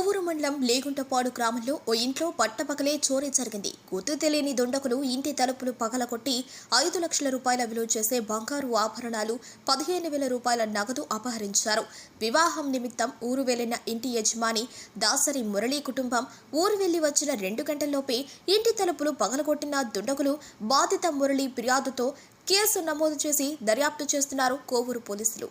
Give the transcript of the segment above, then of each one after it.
కోవూరు మండలం లేగుంటపాడు గ్రామంలో ఓ ఇంట్లో పట్టపగలే చోరీ జరిగింది. గుర్తు తెలియని దుండగులు ఇంటి తలుపులు పగలగొట్టి 5 లక్షల రూపాయల విలువ చేసే బంగారు ఆభరణాలు, 15,000 రూపాయల నగదు అపహరించారు. వివాహం నిమిత్తం ఊరు వెళ్లిన ఇంటి యజమాని దాసరి మురళీ కుటుంబం ఊరు వెళ్లి వచ్చిన 2 గంటల్లోపే ఇంటి తలుపులు పగలగొట్టిన దుండగులు బాధిత మురళీ ఫిర్యాదుతో కేసు నమోదు చేసి దర్యాప్తు చేస్తున్నారు కోవూరు పోలీసులు.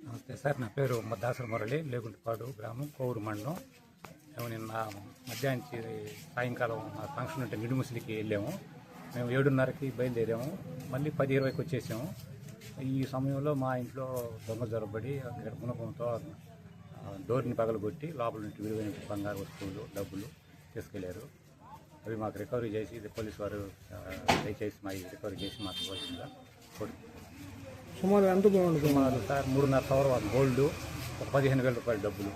నమస్తే సార్, నా పేరు దాసరి మురళి, లేగుంటపాడు గ్రామం, కోవూరు మండలం. మేము నిన్న మధ్యాహ్నం సాయంకాలం మా ఫంక్షన్ ఉంటే నిడుముసిలికి వెళ్ళాము. మేము 7:30కి బయలుదేరాము, మళ్ళీ 10:20కి వచ్చేసాము. ఈ సమయంలో మా ఇంట్లో దొంగ జొరబడి గుణపంతో డోర్ని పగలగొట్టి లోపల నుంచి విలువైన బంగారు వస్తువులు, డబ్బులు తీసుకెళ్లారు. అవి మాకు రికవరీ చేసి పోలీసు వారు దయచేసి రికవరీ చేసి మాకు వచ్చిందా. సుమారు ఎంత బాగుంది? సుమారు సార్ 3.5 సవరం గోల్డ్, 15,000 రూపాయల డబ్బులు.